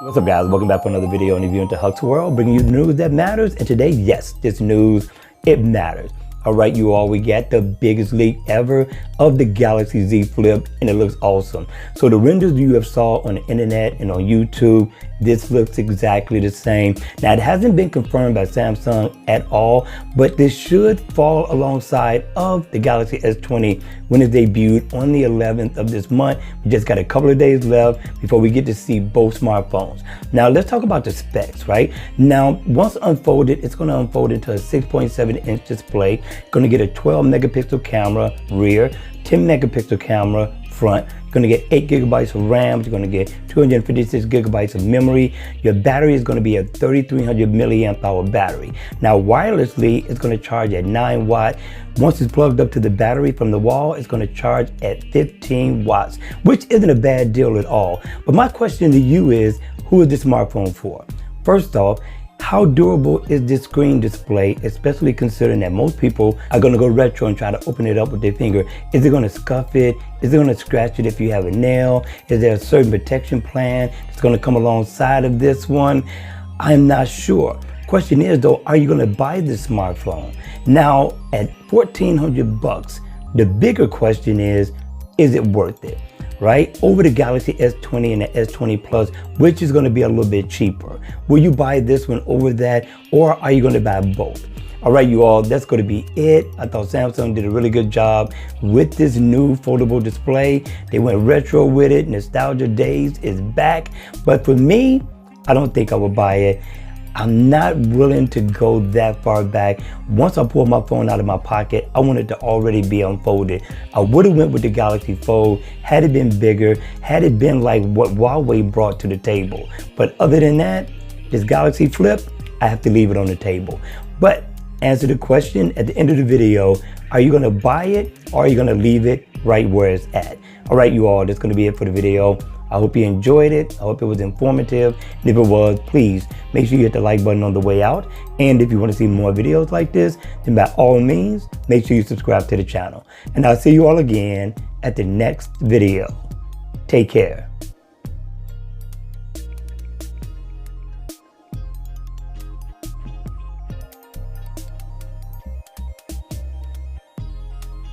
What's up, guys? Welcome back for another video on the View into Huck's World, bringing you the news that matters. And today, yes, this news, it matters. All right, you all, we got the biggest leak ever of the Galaxy Z Flip, and it looks awesome. So the renders you have saw on the internet and on YouTube, this looks exactly the same. Now, it hasn't been confirmed by Samsung at all, but this should fall alongside of the Galaxy S20 when it debuted on the 11th of this month. We just got a couple of days left before we get to see both smartphones. Now, let's talk about the specs, right? Now, once unfolded, it's going to unfold into a 6.7-inch display. Going to get a 12 megapixel camera rear, 10 megapixel camera front. You're going to get 8 gigabytes of RAM. You're going to get 256 gigabytes of memory. Your battery is going to be a 3300 milliamp hour battery. Now, wirelessly, it's going to charge at 9 watt. Once it's plugged up to the battery from the wall, it's going to charge at 15 watts, which isn't a bad deal at all. But my question to you is, who is this smartphone for? First off, how durable is this screen display, especially considering that most people are going to go retro and try to open it up with their finger? Is it going to scuff it? Is it going to scratch it if you have a nail? Is there a certain protection plan that's going to come alongside of this one? I'm not sure. Question is though, are you going to buy this smartphone? Now, at $1,400, the bigger question is it worth it? Right? Over the Galaxy S20 and the S20 Plus, which is going to be a little bit cheaper. Will you buy this one over that, or are you going to buy both? All right, you all, that's going to be it. I thought Samsung did a really good job with this new foldable display. They went retro with it. Nostalgia days is back. But for me, I don't think I would buy it. I'm not willing to go that far back. Once I pull my phone out of my pocket, I want it to already be unfolded. I would have went with the Galaxy Fold had it been bigger, had it been like what Huawei brought to the table. But other than that, this Galaxy Flip, I have to leave it on the table. But answer the question at the end of the video, are you gonna buy it or are you gonna leave it right where it's at? All right, you all, that's gonna be it for the video. I hope you enjoyed it. I hope it was informative. And if it was, please make sure you hit the like button on the way out. And if you want to see more videos like this, then by all means, make sure you subscribe to the channel. And I'll see you all again at the next video. Take care.